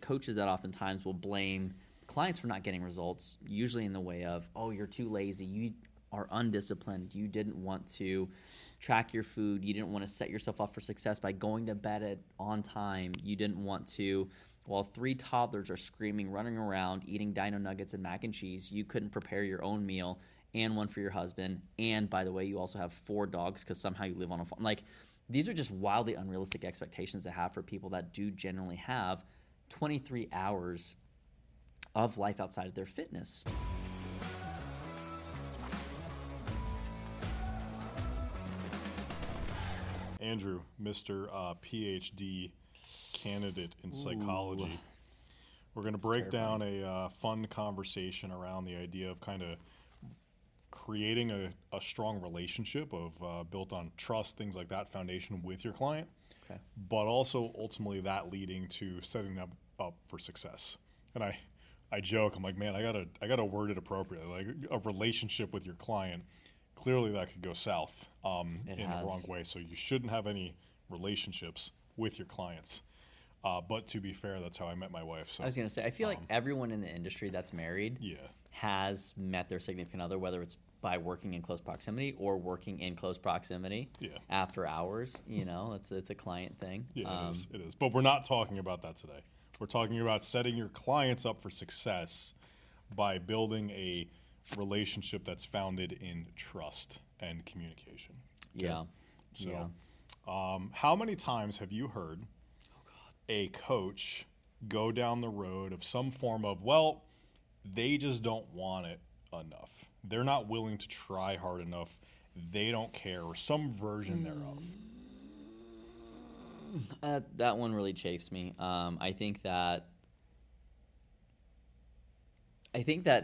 coaches that oftentimes will blame clients for not getting results, usually in the way of, oh, you're too lazy, you are undisciplined, you didn't want to track your food, you didn't want to set yourself up for success by going to bed on time, you didn't want to, while 3 toddlers are screaming, running around, eating dino nuggets and mac and cheese, you couldn't prepare your own meal and one for your husband, and by the way, you also have 4 dogs because somehow you live on a farm. Like, these are just wildly unrealistic expectations to have for people that do generally have 23 hours of life outside of their fitness. Andrew, Mr. PhD candidate in psychology. Ooh, we're going to break down a fun conversation around the idea of kind of creating a strong relationship of built on trust, things like that, foundation with your client, okay, but also ultimately that leading to setting them up for success. And I joke, I'm like, man, I gotta word it appropriately. Like, a relationship with your client, clearly that could go south in the wrong way. So you shouldn't have any relationships with your clients. But to be fair, that's how I met my wife. So I was going to say, I feel like everyone in the industry that's married has met their significant other, whether it's by working in close proximity or working in close proximity after hours. You know, it's a client thing. Yeah, it is. But we're not talking about that today. We're talking about setting your clients up for success by building a relationship that's founded in trust and communication. Okay? Yeah. So, how many times have you heard a coach go down the road of some form of, well, they just don't want it enough, they're not willing to try hard enough, they don't care, or some version thereof? That one really chafes me. I think that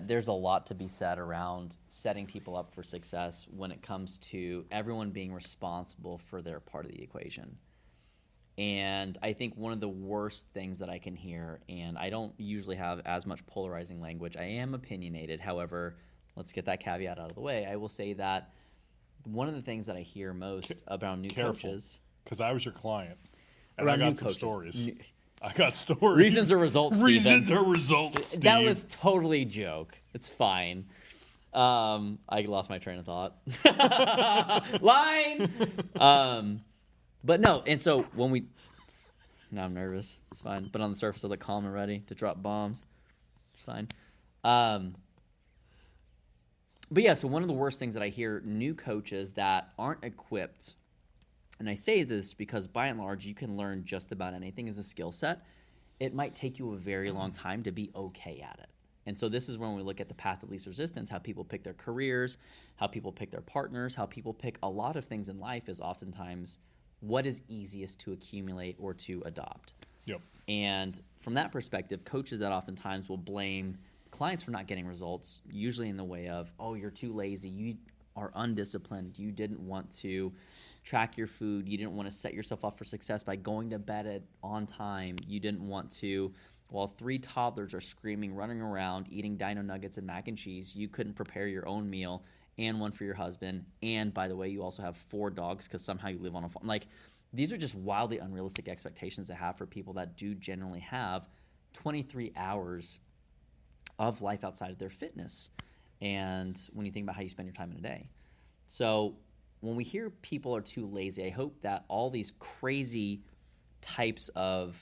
there's a lot to be said around setting people up for success when it comes to everyone being responsible for their part of the equation. And I think one of the worst things that I can hear, and I don't usually have as much polarizing language, I am opinionated, however, let's get that caveat out of the way. I will say that one of the things that I hear most about new coaches... Because I was your client, and I got some stories. I got stories. Reasons or results, Steven. Reasons or results, Steve. That was totally a joke. It's fine. I lost my train of thought. Line! But no, and so now I'm nervous. It's fine. But on the surface, I look calm and ready to drop bombs. It's fine. But yeah, so one of the worst things that I hear, new coaches that aren't equipped, and I say this because by and large, you can learn just about anything as a skill set. It might take you a very long time to be okay at it. And so this is when we look at the path of least resistance, how people pick their careers, how people pick their partners, how people pick a lot of things in life is oftentimes what is easiest to accumulate or to adopt. Yep. And from that perspective, coaches that oftentimes will blame clients for not getting results, usually in the way of, oh, you're too lazy, you are undisciplined, you didn't want to track your food, you didn't want to set yourself up for success by going to bed on time, you didn't want to, while 3 toddlers are screaming, running around, eating dino nuggets and mac and cheese, you couldn't prepare your own meal and one for your husband, and by the way, you also have 4 dogs because somehow you live on a farm. Like, these are just wildly unrealistic expectations to have for people that do generally have 23 hours of life outside of their fitness. And when you think about how you spend your time in a day. So when we hear people are too lazy, I hope that all these crazy types of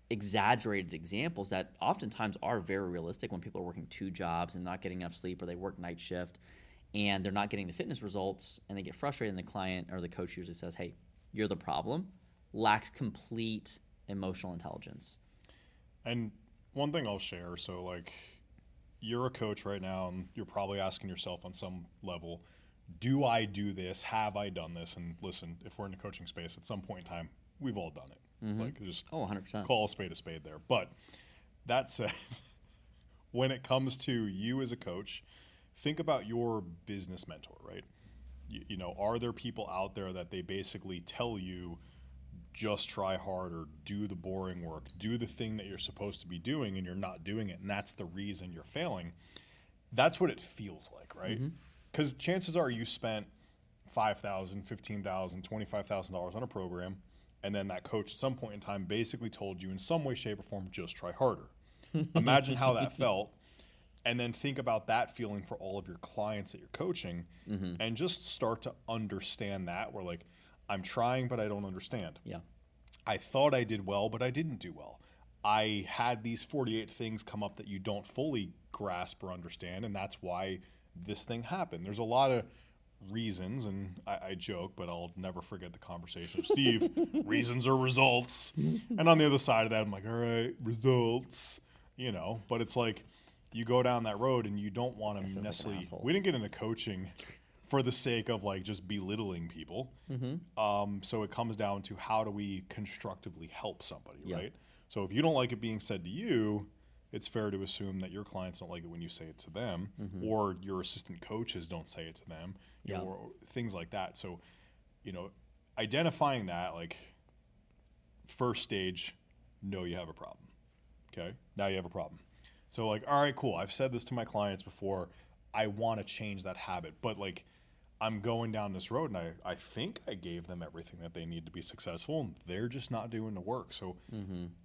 exaggerated examples that oftentimes are very realistic when people are working 2 jobs and not getting enough sleep, or they work night shift and they're not getting the fitness results and they get frustrated, and the client or the coach usually says, hey, you're the problem, lacks complete emotional intelligence. And one thing I'll share, so like, you're a coach right now and you're probably asking yourself on some level, do I do this? Have I done this? And listen, if we're in the coaching space, at some point in time, we've all done it. Mm-hmm. Like, just 100%. Call a spade there. But that said, when it comes to you as a coach, think about your business mentor, right? You know, are there people out there that they basically tell you, just try hard, or do the boring work, do the thing that you're supposed to be doing, and you're not doing it, and that's the reason you're failing? That's what it feels like, right? Because chances are you spent $5,000, $15,000, $25,000 on a program, and then that coach at some point in time basically told you in some way, shape, or form, just try harder. Imagine how that felt, and then think about that feeling for all of your clients that you're coaching, and just start to understand that, where like, I'm trying, but I don't understand. Yeah. I thought I did well, but I didn't do well. I had these 48 things come up that you don't fully grasp or understand, and that's why this thing happened. There's a lot of reasons, and I joke, but I'll never forget the conversation of Steve, reasons are results. And on the other side of that, I'm like, all right, results, you know, but it's like you go down that road and you don't want to necessarily, like we didn't get into coaching for the sake of like just belittling people. So it comes down to how do we constructively help somebody, right? So if you don't like it being said to you, it's fair to assume that your clients don't like it when you say it to them, or your assistant coaches don't say it to them, or things like that. So, you know, identifying that, like, first stage, know you have a problem. Okay, now you have a problem. So like, all right, cool. I've said this to my clients before. I want to change that habit, but like, I'm going down this road and I think I gave them everything that they need to be successful, and they're just not doing the work. So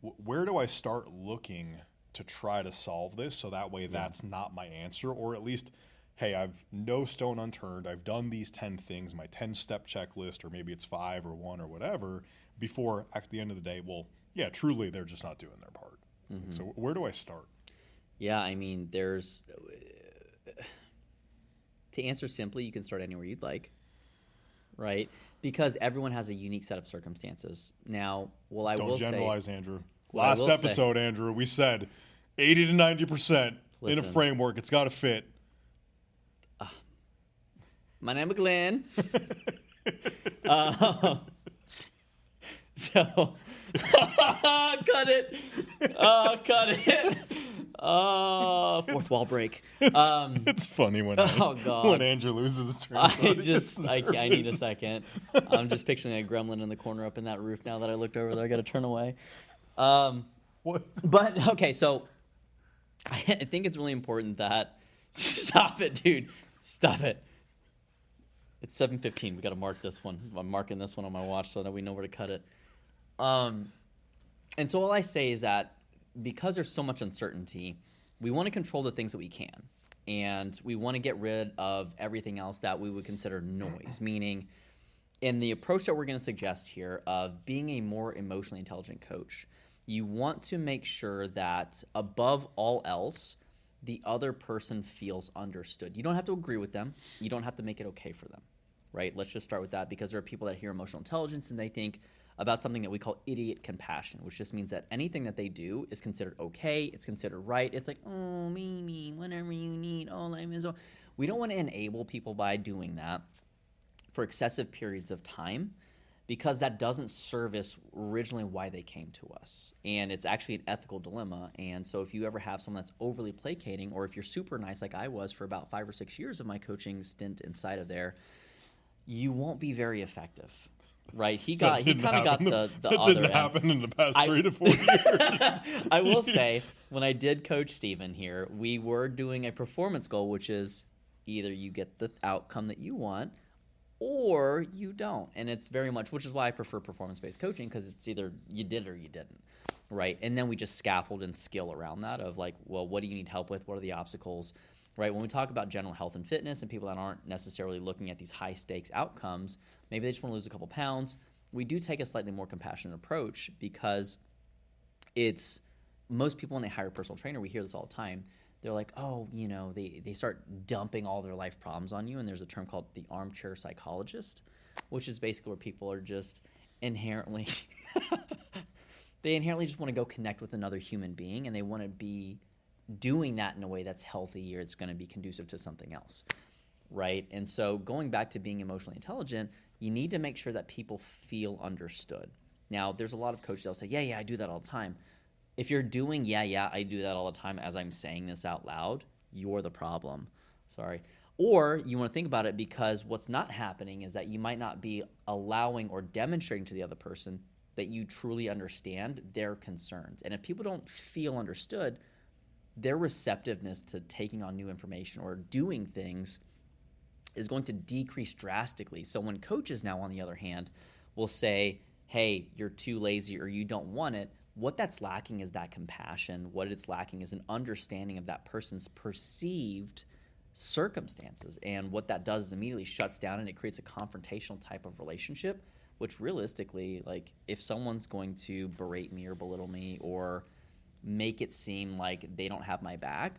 where do I start looking to try to solve this, so that way that's not my answer, or at least, hey, I've no stone unturned. I've done these 10 things, my 10-step checklist, or maybe it's 5 or 1 or whatever, before at the end of the day, well, yeah, truly they're just not doing their part. So where do I start? Yeah, I mean, there's... To answer simply, you can start anywhere you'd like, right? Because everyone has a unique set of circumstances. Now, well, I will say... Don't generalize, Andrew. Last episode, Andrew, we said 80 to 90% in a framework. It's got to fit. My name is Glenn. So, cut it. Cut it. Fourth wall break. It's funny when when Andrew loses his train of thought. I need a second. I'm just picturing a gremlin in the corner up in that roof now that I looked over there. I got to turn away. What? But okay, so I think it's really important that stop it, dude. Stop it. It's 7:15. We got to mark this one. I'm marking this one on my watch so that we know where to cut it. And so all I say is that because there's so much uncertainty, we want to control the things that we can. And we want to get rid of everything else that we would consider noise, meaning in the approach that we're going to suggest here of being a more emotionally intelligent coach, you want to make sure that above all else, the other person feels understood. You don't have to agree with them. You don't have to make it okay for them, right? Let's just start with that, because there are people that hear emotional intelligence and they think about something that we call idiot compassion, which just means that anything that they do is considered okay, it's considered right. It's like, oh, me, whatever you need, all I'm is. We don't want to enable people by doing that for excessive periods of time, because that doesn't service originally why they came to us. And it's actually an ethical dilemma. And so if you ever have someone that's overly placating, or if you're super nice like I was for about 5 or 6 years of my coaching stint inside of there, you won't be very effective. Right, he kind of got the other end. That didn't happen in the past 3 to 4 years. I will say, when I did coach Steven here, we were doing a performance goal, which is either you get the outcome that you want or you don't. And it's very much, which is why I prefer performance-based coaching, because it's either you did or you didn't, right? And then we just scaffold and skill around that of like, well, what do you need help with? What are the obstacles, right? When we talk about general health and fitness and people that aren't necessarily looking at these high-stakes outcomes, maybe they just want to lose a couple pounds, we do take a slightly more compassionate approach, because it's most people when they hire a personal trainer, we hear this all the time. They're like, oh, you know, they start dumping all their life problems on you, and there's a term called the armchair psychologist, which is basically where people are just inherently they inherently just want to go connect with another human being, and they want to be doing that in a way that's healthy, or it's going to be conducive to something else, right? And so going back to being emotionally intelligent, you need to make sure that people feel understood. Now, there's a lot of coaches that will say, yeah, I do that all the time. If you're doing, yeah, I do that all the time as I'm saying this out loud, you're the problem. Sorry. Or you want to think about it, because what's not happening is that you might not be allowing or demonstrating to the other person that you truly understand their concerns. And if people don't feel understood, their receptiveness to taking on new information or doing things is going to decrease drastically. So when coaches now, on the other hand, will say, hey, you're too lazy or you don't want it, what that's lacking is that compassion. What it's lacking is an understanding of that person's perceived circumstances. And what that does is immediately shuts down and it creates a confrontational type of relationship, which realistically, like if someone's going to berate me or belittle me or make it seem like they don't have my back,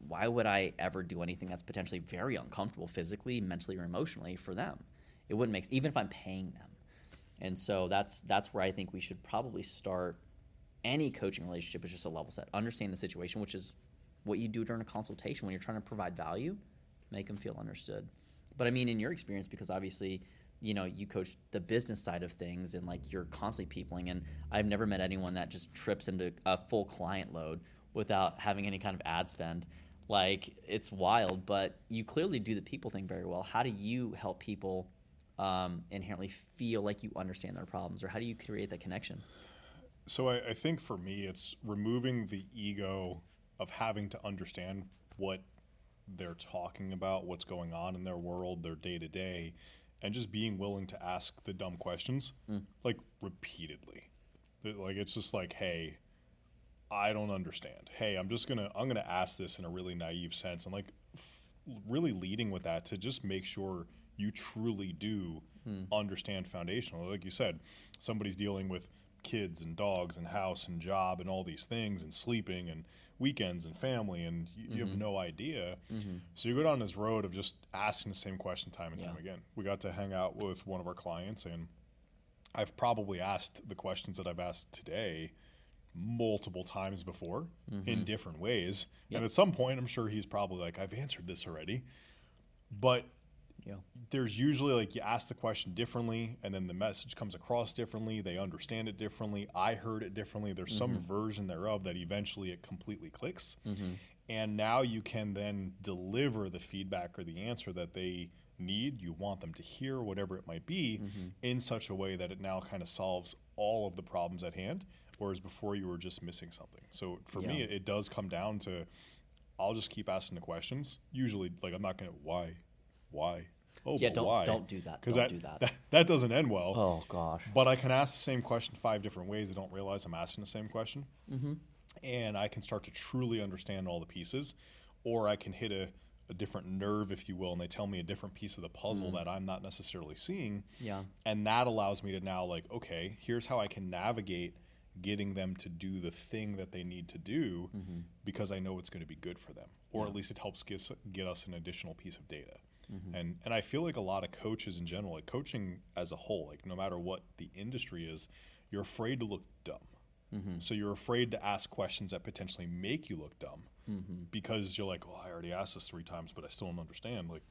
why would I ever do anything that's potentially very uncomfortable physically, mentally, or emotionally for them? It wouldn't make, even if I'm paying them. And so that's where I think we should probably start any coaching relationship, is just a level set. Understand the situation, which is what you do during a consultation when you're trying to provide value, make them feel understood. But I mean, in your experience, because obviously, you know, you coach the business side of things and like you're constantly peopling, and I've never met anyone that just trips into a full client load without having any kind of ad spend. Like, it's wild, but you clearly do the people thing very well. How do you help people inherently feel like you understand their problems, or how do you create that connection? So I think for me, it's removing the ego of having to understand what they're talking about, what's going on in their world, their day to day, and just being willing to ask the dumb questions, like repeatedly. Like, it's just like, hey, I don't understand. Hey, I'm gonna ask this in a really naive sense, and like really leading with that to just make sure you truly do understand foundational. Like you said, somebody's dealing with kids and dogs and house and job and all these things and sleeping and weekends and family, and you have no idea. So you go down this road of just asking the same question time and time again. We got to hang out with one of our clients, and I've probably asked the questions that I've asked today multiple times before in different ways. And at some point, I'm sure he's probably like, I've answered this already. But there's usually, like, you ask the question differently, and then the message comes across differently. They understand it differently. I heard it differently. There's some version thereof that eventually it completely clicks. And now you can then deliver the feedback or the answer that they need, you want them to hear, whatever it might be, in such a way that it now kind of solves all of the problems at hand, whereas before you were just missing something. So for me, it does come down to, I'll just keep asking the questions. Usually, like, I'm not going to, why? Oh, Yeah, but why? don't do that. Because Don't do that. that doesn't end well. Oh gosh. But I can ask the same question 5 different ways. I don't realize I'm asking the same question. And I can start to truly understand all the pieces, or I can hit a different nerve, if you will, and they tell me a different piece of the puzzle that I'm not necessarily seeing. Yeah. And that allows me to now, like, okay, here's how I can navigate getting them to do the thing that they need to do, because I know it's going to be good for them, or at least it helps get us an additional piece of data. And I feel like a lot of coaches in general, like coaching as a whole, like no matter what the industry is, you're afraid to look dumb. So you're afraid to ask questions that potentially make you look dumb, because you're like, well, I already asked this 3 times, but I still don't understand. Like,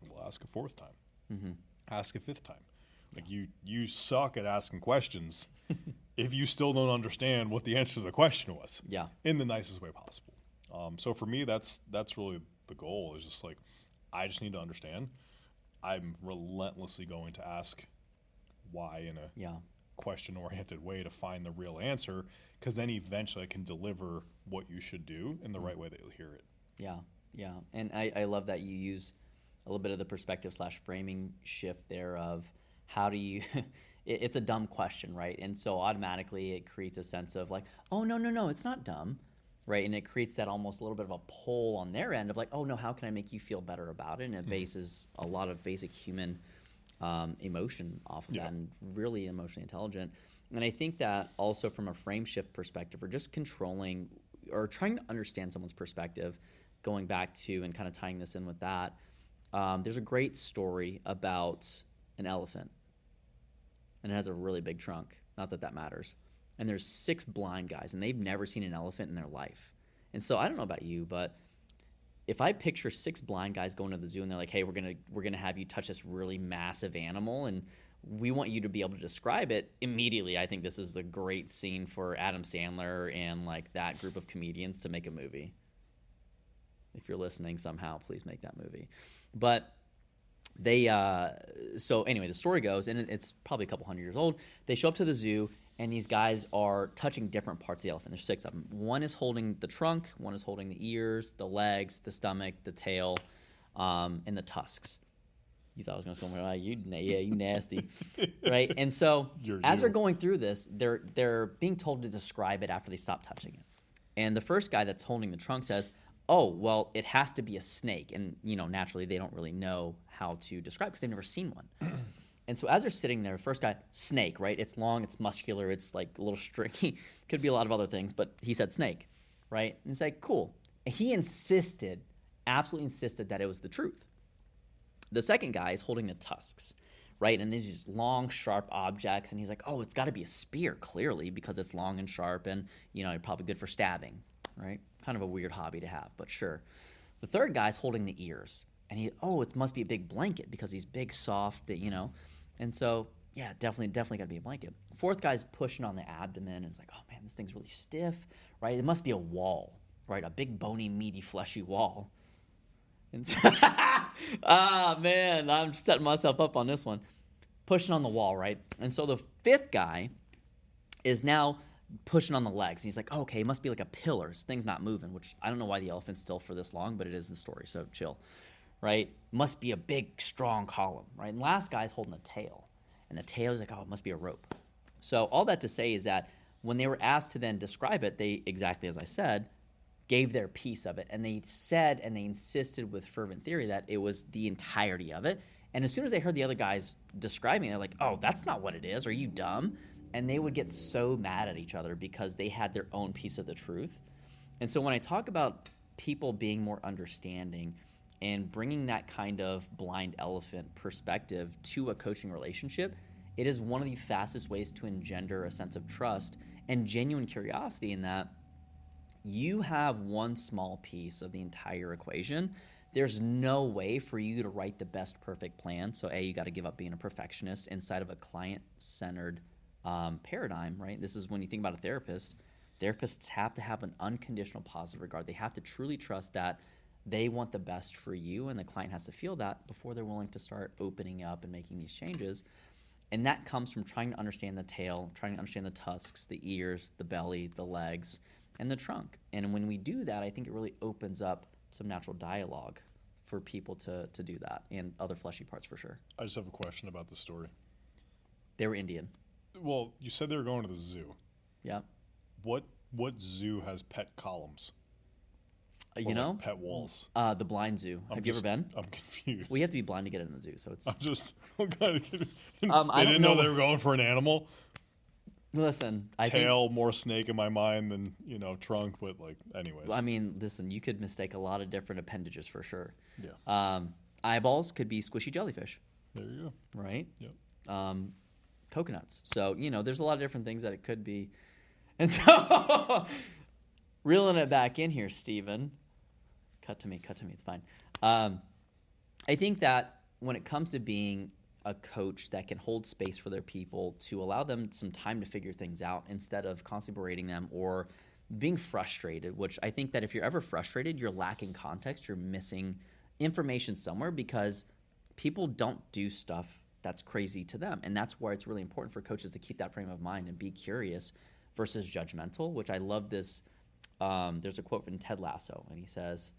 we'll ask a 4th time, ask a 5th time. Like, you suck at asking questions if you still don't understand what the answer to the question was. Yeah. In the nicest way possible. So for me, that's really the goal, is just like, I just need to understand. I'm relentlessly going to ask why in a question-oriented way to find the real answer, because then eventually I can deliver what you should do in the right way that you'll hear it. Yeah, yeah. And I love that you use a little bit of the perspective / framing shift there of how do you it's a dumb question, right? And so automatically it creates a sense of like, oh, no, it's not dumb, right? And it creates that almost a little bit of a pull on their end of like, oh, no, how can I make you feel better about it? And it bases a lot of basic human emotion off of that, and really emotionally intelligent. And I think that also from a frame shift perspective, or just controlling or trying to understand someone's perspective, going back to and kind of tying this in with that, there's a great story about an elephant, and it has a really big trunk. Not that that matters. And there's 6 blind guys, and they've never seen an elephant in their life. And so I don't know about you, but if I picture 6 blind guys going to the zoo and they're like, hey, we're gonna have you touch this really massive animal, and we want you to be able to describe it immediately, I think this is a great scene for Adam Sandler and like that group of comedians to make a movie. If you're listening somehow, please make that movie. But they so anyway, the story goes, and it's probably a couple hundred years old. They show up to the zoo, and these guys are touching different parts of the elephant. There's 6 of them. One is holding the trunk, one is holding the ears, the legs, the stomach, the tail, and the tusks. You thought I was going to somewhere like you nasty, right? And so You're as they're you. going through this, they're being told to describe it after they stop touching it. And the first guy that's holding the trunk says, "Oh, well, it has to be a snake." And naturally, they don't really know how to describe because they've never seen one. And so as they're sitting there, first guy, snake, right? It's long, it's muscular, it's like a little stringy. Could be a lot of other things, but he said snake, right? And it's like, cool. And he insisted, absolutely insisted that it was the truth. The second guy is holding the tusks, right? And there's these long, sharp objects. And he's like, oh, it's got to be a spear, clearly, because it's long and sharp and, probably good for stabbing, right? Kind of a weird hobby to have, but sure. The third guy's holding the ears. And it must be a big blanket because he's big, soft, And so, yeah, definitely got to be a blanket. Fourth guy's pushing on the abdomen and it's like, oh man, this thing's really stiff, right? It must be a wall, right? A big, bony, meaty, fleshy wall. And so, man, I'm just setting myself up on this one. Pushing on the wall, right? And so the fifth guy is now pushing on the legs. And he's like, oh, okay, it must be like a pillar. This thing's not moving, which I don't know why the elephant's still for this long, but it is in the story, so chill, right? Must be a big, strong column, right? And last guy's holding a tail. And the tail is like, oh, it must be a rope. So all that to say is that when they were asked to then describe it, they, exactly as I said, gave their piece of it. And they said and they insisted with fervent theory that it was the entirety of it. And as soon as they heard the other guys describing it, they're like, oh, that's not what it is. Are you dumb? And they would get so mad at each other because they had their own piece of the truth. And so when I talk about people being more understanding and bringing that kind of blind elephant perspective to a coaching relationship, it is one of the fastest ways to engender a sense of trust and genuine curiosity in that you have one small piece of the entire equation. There's no way for you to write the best perfect plan. So you got to give up being a perfectionist inside of a client-centered paradigm, right? This is when you think about a therapist. Therapists have to have an unconditional positive regard. They have to truly trust that they want the best for you, and the client has to feel that before they're willing to start opening up and making these changes. And that comes from trying to understand the tail, trying to understand the tusks, the ears, the belly, the legs, and the trunk. And when we do that, I think it really opens up some natural dialogue for people to do that, and other fleshy parts for sure. I just have a question about the story. They were Indian. Well, you said they were going to the zoo. Yeah. What zoo has pet columns? You Or know? like pet walls. The blind zoo. Have you ever been? I'm confused. Well, you have to be blind to get in the zoo, so it's... I'm kind of kidding. They I don't didn't know know. they were going for an animal. Listen, I think... Tail, more snake in my mind than, trunk, but anyways. I mean, listen, you could mistake a lot of different appendages for sure. Yeah. Eyeballs could be squishy jellyfish, There you go. right? Yep. Coconuts. So, there's a lot of different things that it could be. And so, reeling it back in here, Steven. Cut to me, it's fine. I think that when it comes to being a coach that can hold space for their people to allow them some time to figure things out instead of constantly berating them or being frustrated, which I think that if you're ever frustrated, you're lacking context, you're missing information somewhere because people don't do stuff that's crazy to them. And that's where it's really important for coaches to keep that frame of mind and be curious versus judgmental, which I love this. There's a quote from Ted Lasso, and he says,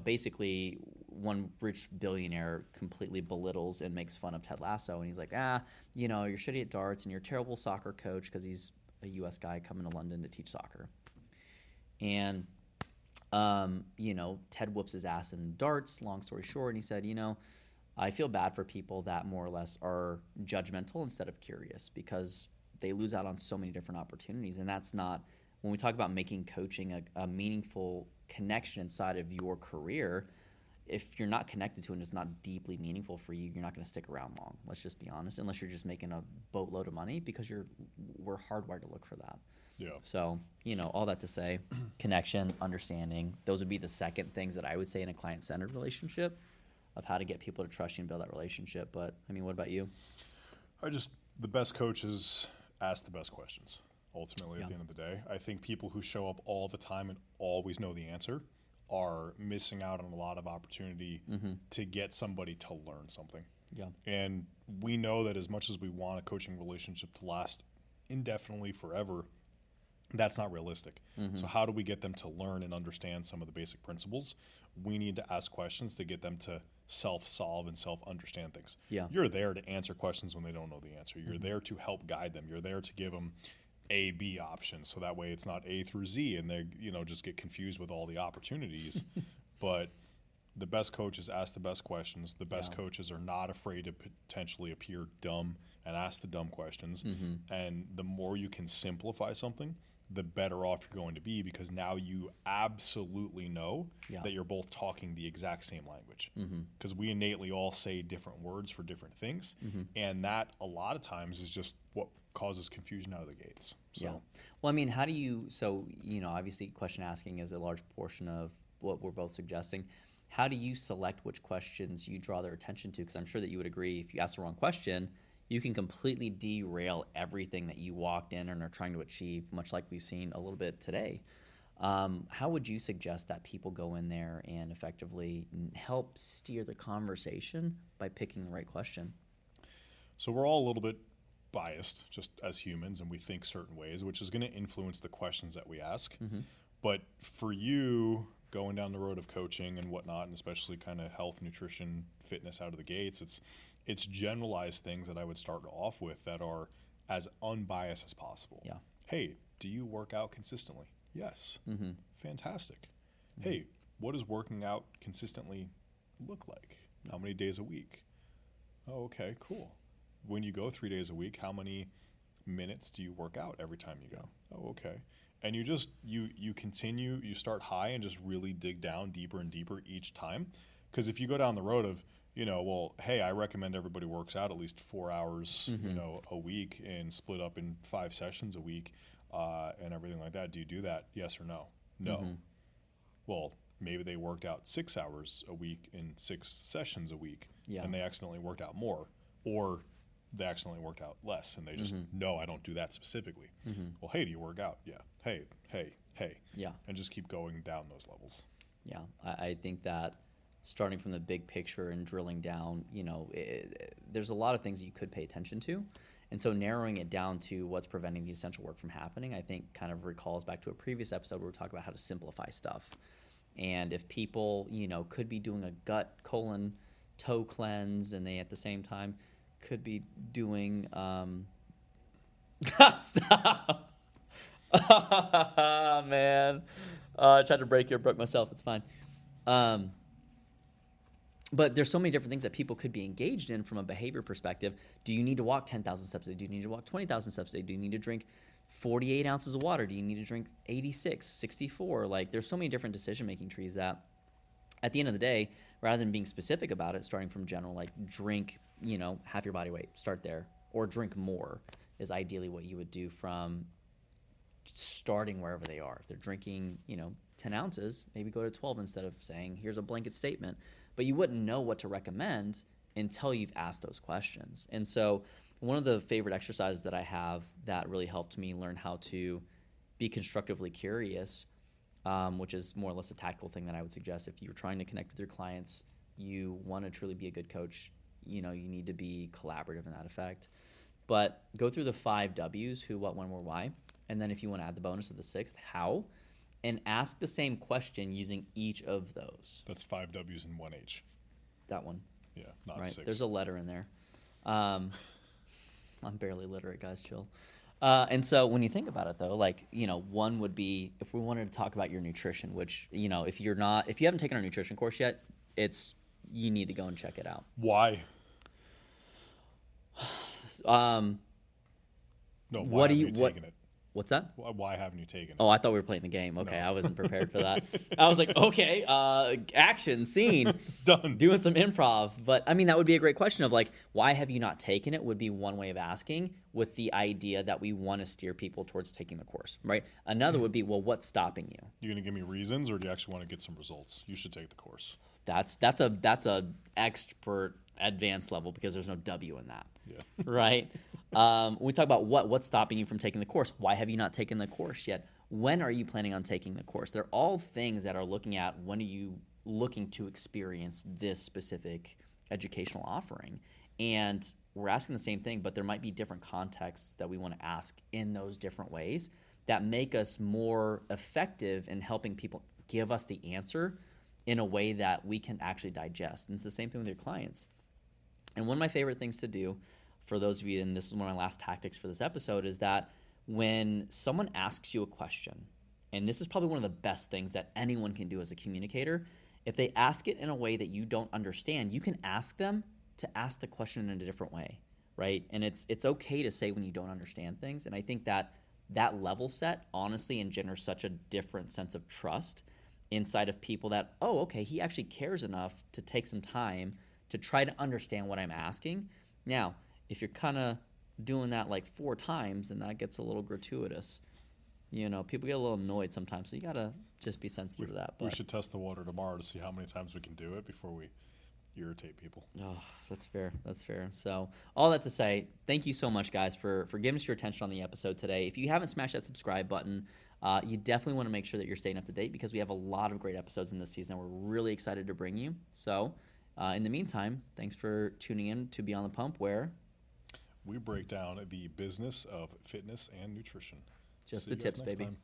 basically one rich billionaire completely belittles and makes fun of Ted Lasso. And he's like, you're shitty at darts and you're a terrible soccer coach because he's a U.S. guy coming to London to teach soccer. And, Ted whoops his ass in darts, long story short. And he said, I feel bad for people that more or less are judgmental instead of curious because they lose out on so many different opportunities. And that's not, when we talk about making coaching a meaningful connection inside of your career, if you're not connected to it and it's not deeply meaningful for you, you're not going to stick around long. Let's just be honest, unless you're just making a boatload of money because we're hardwired to look for that. Yeah. So, all that to say, connection, understanding, those would be the second things that I would say in a client-centered relationship of how to get people to trust you and build that relationship. But, what about you? The best coaches ask the best questions. Ultimately, at the end of the day, I think people who show up all the time and always know the answer are missing out on a lot of opportunity to get somebody to learn something. Yeah. And we know that as much as we want a coaching relationship to last indefinitely forever, That's not realistic. So how do we get them to learn and understand some of the basic principles? We need to ask questions to get them to self-solve and self-understand things. Yeah. You're there to answer questions when they don't know the answer. You're there to help guide them. You're there to give them A, B options, so that way it's not A through Z and they, just get confused with all the opportunities. But the best coaches ask the best questions. The best coaches are not afraid to potentially appear dumb and ask the dumb questions. And the more you can simplify something, the better off you're going to be, because now you absolutely know that you're both talking the exact same language. Because we innately all say different words for different things. And that a lot of times is just what causes confusion out of the gates. So. Yeah. Well, I mean, how do you, obviously question asking is a large portion of what we're both suggesting. How do you select which questions you draw their attention to? Because I'm sure that you would agree, if you ask the wrong question, you can completely derail everything that you walked in and are trying to achieve, much like we've seen a little bit today. How would you suggest that people go in there and effectively help steer the conversation by picking the right question? So we're all a little bit biased just as humans, and we think certain ways, which is going to influence the questions that we ask. But for you, going down the road of coaching and whatnot, and especially kind of health, nutrition, fitness out of the gates, it's generalized things that I would start off with that are as unbiased as possible. Yeah. Hey, do you work out consistently? Yes. Fantastic. Hey, what does working out consistently look like? How many days a week? Oh, okay, cool. When you go 3 days a week, how many minutes do you work out every time you go? Oh, okay. And you just, you continue, you start high and just really dig down deeper and deeper each time. Because if you go down the road of, well, hey, I recommend everybody works out at least 4 hours, a week and split up in 5 sessions a week and everything like that. Do you do that? Yes or no? No. Well, maybe they worked out 6 hours a week in 6 sessions a week and they accidentally worked out more, or they accidentally worked out less and they just, no, I don't do that specifically. Well, hey, do you work out? Yeah. Hey. Yeah. And just keep going down those levels. Yeah. I think that starting from the big picture and drilling down, there's a lot of things that you could pay attention to. And so narrowing it down to what's preventing the essential work from happening, I think kind of recalls back to a previous episode where we talked about how to simplify stuff. And if people, could be doing a gut, colon, toe cleanse, and they at the same time could be doing stop. Man. I tried to break your broke myself. It's fine. But there's so many different things that people could be engaged in from a behavior perspective. Do you need to walk 10,000 steps a day? Do you need to walk 20,000 steps a day? Do you need to drink 48 ounces of water? Do you need to drink 86, 64? Like, there's so many different decision-making trees that at the end of the day, rather than being specific about it, starting from general, like drink, half your body weight, start there, or drink more is ideally what you would do from starting wherever they are. If they're drinking, 10 ounces, maybe go to 12 instead of saying, here's a blanket statement. But you wouldn't know what to recommend until you've asked those questions. And so one of the favorite exercises that I have that really helped me learn how to be constructively curious, which is more or less a tactical thing that I would suggest if you're trying to connect with your clients, you want to truly be a good coach, you need to be collaborative in that effect. But go through the 5 W's, who, what, when, where, why. And then if you want to add the bonus of the 6th, how, and ask the same question using each of those. That's 5 W's and 1 H. That one. Yeah, not right. 6. There's a letter in there. I'm barely literate, guys. Chill. And so when you think about it, though, like, one would be if we wanted to talk about your nutrition, which, if you haven't taken our nutrition course yet, you need to go and check it out. Why? No, why haven't you taken it? What's that? Why haven't you taken it? Oh, I thought we were playing the game. Okay, No. I wasn't prepared for that. I was like, okay, action, scene. Done. Doing some improv. But, I mean, that would be a great question of, like, why have you not taken it would be one way of asking, with the idea that we want to steer people towards taking the course, right? Another would be, well, what's stopping you? You going to give me reasons, or do you actually want to get some results? You should take the course. That's a expert advanced level, because there's no W in that. Yeah. Right? When we talk about what's stopping you from taking the course, why have you not taken the course yet? When are you planning on taking the course? They're all things that are looking at, when are you looking to experience this specific educational offering? And we're asking the same thing, but there might be different contexts that we want to ask in those different ways. that make us more effective in helping people give us the answer in a way that we can actually digest. And it's the same thing with your clients. And one of my favorite things to do for those of you, and this is one of my last tactics for this episode, is that when someone asks you a question, and this is probably one of the best things that anyone can do as a communicator, if they ask it in a way that you don't understand, you can ask them to ask the question in a different way, right? And it's okay to say when you don't understand things. And I think that that level set honestly engenders such a different sense of trust inside of people that, oh, okay, he actually cares enough to take some time to try to understand what I'm asking. Now, if you're kind of doing that like 4 times, then that gets a little gratuitous. You know, people get a little annoyed sometimes, so you got to just be sensitive to that. We But should test the water tomorrow to see how many times we can do it before we irritate people. oh, that's fair. That's fair. So all that to say, thank you so much, guys, for giving us your attention on the episode today. If you haven't smashed that subscribe button, you definitely want to make sure that you're staying up to date because we have a lot of great episodes in this season that we're really excited to bring you. So in the meantime, thanks for tuning in to Beyond the Pump, where we break down the business of fitness and nutrition. just See the you guys tips, next baby. time.